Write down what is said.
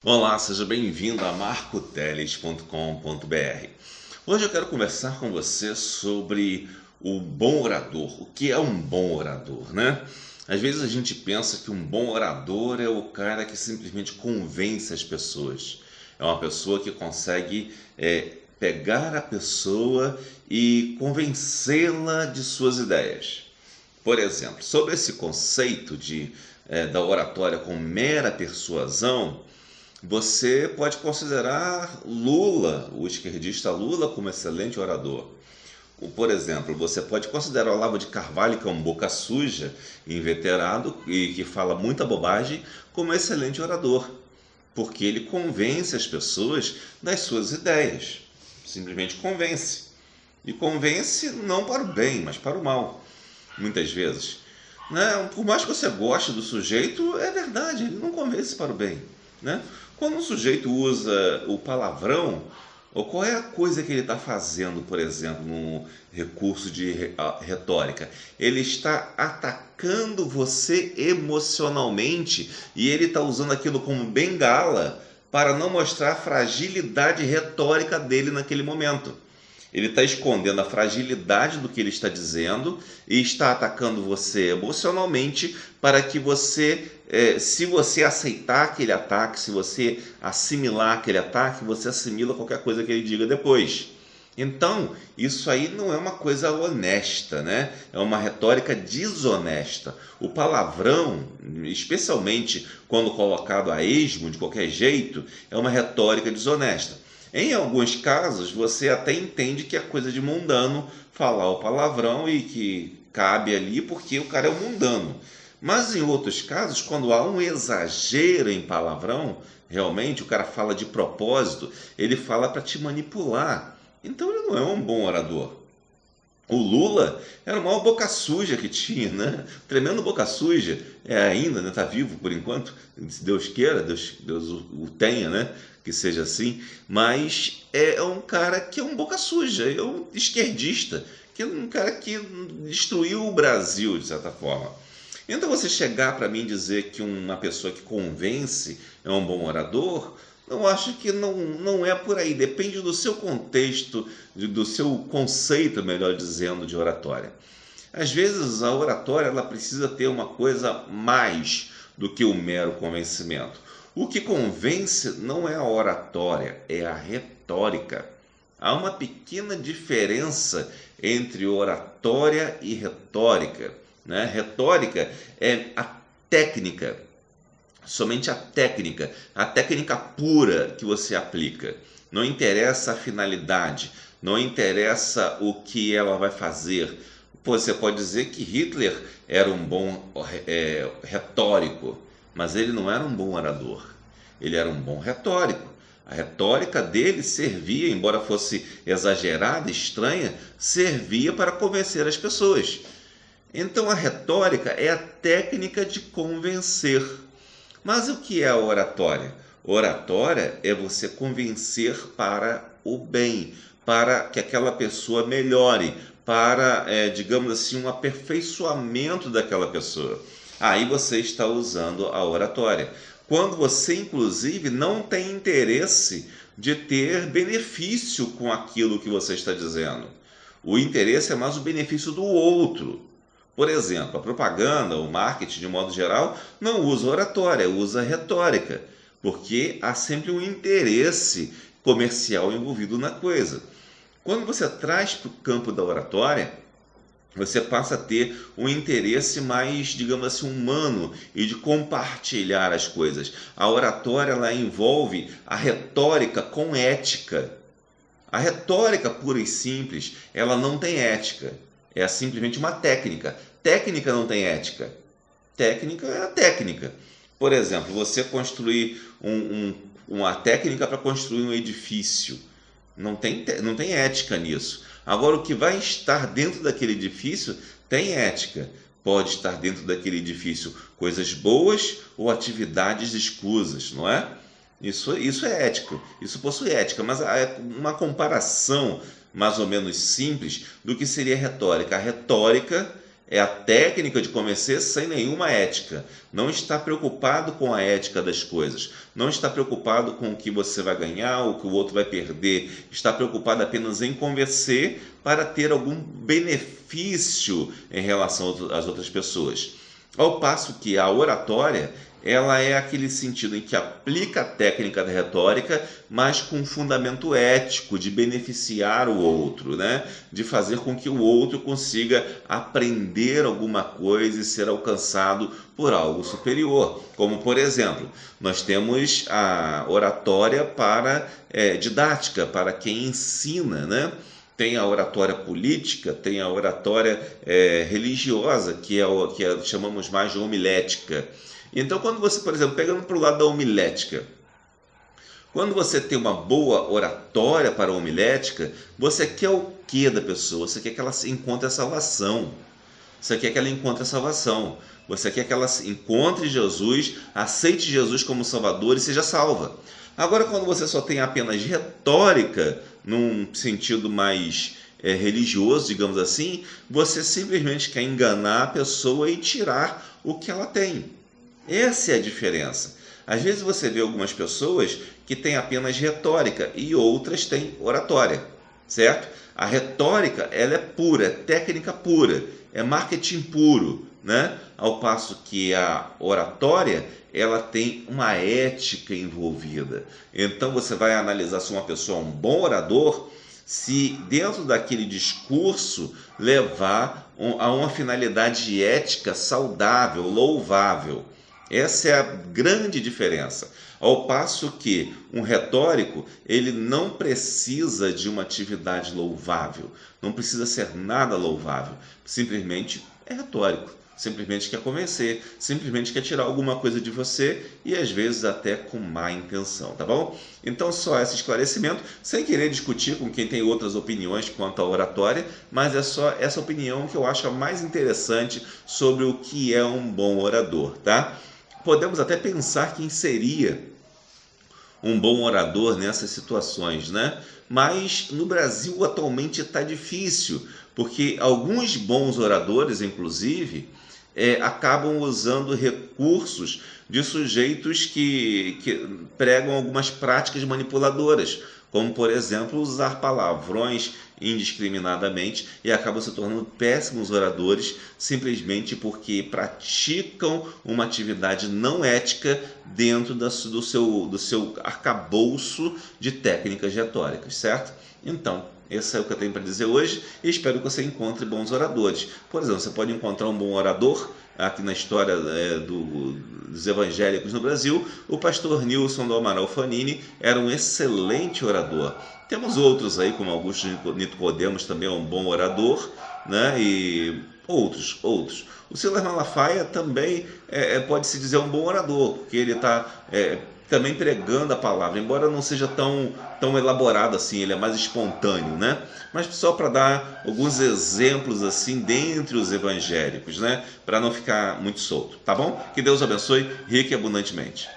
Olá, seja bem-vindo a marcoteles.com.br. Hoje eu quero conversar com você sobre o bom orador. O que é um bom orador, né? Às vezes a gente pensa que um bom orador é o cara que simplesmente convence as pessoas. É uma pessoa que consegue pegar a pessoa e convencê-la de suas ideias. Por exemplo, sobre esse conceito da oratória com mera persuasão, você pode considerar Lula, o esquerdista Lula, como excelente orador. Por exemplo, você pode considerar o Olavo de Carvalho, que é um boca suja, inveterado e que fala muita bobagem, como excelente orador, porque ele convence as pessoas das suas ideias. Simplesmente convence. E convence não para o bem, mas para o mal, muitas vezes. Né? Por mais que você goste do sujeito, é verdade, ele não convence para o bem. Né? Quando um sujeito usa o palavrão, ou qual é a coisa que ele está fazendo, por exemplo, no recurso de retórica? Ele está atacando você emocionalmente e ele está usando aquilo como bengala para não mostrar a fragilidade retórica dele naquele momento. Ele está escondendo a fragilidade do que ele está dizendo e está atacando você emocionalmente para que você, se você aceitar aquele ataque, se você assimilar aquele ataque, você assimila qualquer coisa que ele diga depois. Então, isso aí não é uma coisa honesta, né? É uma retórica desonesta. O palavrão, especialmente quando colocado a esmo, de qualquer jeito, é uma retórica desonesta. Em alguns casos, você até entende que é coisa de mundano falar o palavrão e que cabe ali porque o cara é um mundano. Mas em outros casos, quando há um exagero em palavrão, realmente o cara fala de propósito, ele fala para te manipular. Então ele não é um bom orador. O Lula era o maior boca suja que tinha, né? Tremendo boca suja. É ainda, né? Tá vivo por enquanto. Se Deus queira, Deus o tenha, né? Que seja assim. Mas é um cara que é um boca suja, é um esquerdista, que é um cara que destruiu o Brasil, de certa forma. Então você chegar para mim e dizer que uma pessoa que convence é um bom orador, eu acho que não é por aí. Depende do seu contexto, do seu conceito, melhor dizendo, de oratória. Às vezes a oratória ela precisa ter uma coisa mais do que o mero convencimento. O que convence não é a oratória, é a retórica. Há uma pequena diferença entre oratória e retórica, né? Retórica é a técnica, somente a técnica pura que você aplica. Não interessa a finalidade, não interessa o que ela vai fazer. Você pode dizer que Hitler era um bom retórico, mas ele não era um bom orador. Ele era um bom retórico. A retórica dele servia, embora fosse exagerada, estranha, servia para convencer as pessoas. Então a retórica é a técnica de convencer. Mas o que é a oratória? Oratória é você convencer para o bem, para que aquela pessoa melhore, para, digamos assim, um aperfeiçoamento daquela pessoa. Aí você está usando a oratória. Quando você, inclusive, não tem interesse de ter benefício com aquilo que você está dizendo. O interesse é mais o benefício do outro. Por exemplo, a propaganda, o marketing de modo geral, não usa oratória, usa retórica, porque há sempre um interesse comercial envolvido na coisa. Quando você traz para o campo da oratória, você passa a ter um interesse mais, digamos assim, humano e de compartilhar as coisas. A oratória ela envolve a retórica com ética. A retórica pura e simples, ela não tem ética. É simplesmente uma técnica. Técnica não tem ética. Técnica é a técnica. Por exemplo, você construir uma técnica para construir um edifício. Não tem ética nisso. Agora, o que vai estar dentro daquele edifício tem ética. Pode estar dentro daquele edifício coisas boas ou atividades escusas, não é? Isso é ético, isso possui ética, mas é uma comparação mais ou menos simples do que seria a retórica. A retórica É a técnica de convencer sem nenhuma ética. Não está preocupado com a ética das coisas. Não está preocupado com o que você vai ganhar, o que o outro vai perder. Está preocupado apenas em convencer para ter algum benefício em relação às outras pessoas. Ao passo que a oratória, ela é aquele sentido em que aplica a técnica da retórica, mas com um fundamento ético de beneficiar o outro, né? De fazer com que o outro consiga aprender alguma coisa e ser alcançado por algo superior. Como, por exemplo, nós temos a oratória para didática, para quem ensina, né? Tem a oratória política, tem a oratória religiosa, que chamamos mais de homilética. Então, quando você, por exemplo, pegando para o lado da homilética, quando você tem uma boa oratória para a homilética, você quer o que da pessoa? Você quer que ela encontre a salvação. Você quer que ela encontre a salvação. Você quer que ela encontre Jesus, aceite Jesus como Salvador e seja salva. Agora, quando você só tem apenas retórica, num sentido mais religioso, digamos assim, você simplesmente quer enganar a pessoa e tirar o que ela tem. Essa é a diferença. Às vezes você vê algumas pessoas que têm apenas retórica e outras têm oratória, certo? A retórica, ela é pura, é técnica pura, é marketing puro, né? Ao passo que a oratória, ela tem uma ética envolvida. Então você vai analisar se uma pessoa é um bom orador, se dentro daquele discurso levar a uma finalidade ética saudável, louvável. Essa é a grande diferença. Ao passo que um retórico, ele não precisa de uma atividade louvável, não precisa ser nada louvável, simplesmente é retórico, simplesmente quer convencer, simplesmente quer tirar alguma coisa de você e às vezes até com má intenção, tá bom? Então só esse esclarecimento, sem querer discutir com quem tem outras opiniões quanto à oratória, mas é só essa opinião que eu acho a mais interessante sobre o que é um bom orador, tá? Podemos até pensar quem seria um bom orador nessas situações, né? Mas no Brasil atualmente está difícil, porque alguns bons oradores, inclusive, acabam usando recursos de sujeitos que pregam algumas práticas manipuladoras, como, por exemplo, usar palavrões indiscriminadamente e acabam se tornando péssimos oradores simplesmente porque praticam uma atividade não ética dentro do seu arcabouço de técnicas retóricas, certo? Então, esse é o que eu tenho para dizer hoje e espero que você encontre bons oradores. Por exemplo, você pode encontrar um bom orador aqui na história dos evangélicos no Brasil. O pastor Nilson do Amaral Fanini era um excelente orador. Temos outros aí, como Augusto Nicodemos, também é um bom orador, né? E outros. O Silas Malafaia também pode-se dizer um bom orador, porque ele está também pregando a palavra, embora não seja tão elaborado assim, ele é mais espontâneo, né? Mas só para dar alguns exemplos assim dentre os evangélicos, né? Para não ficar muito solto, tá bom? Que Deus abençoe rica e abundantemente.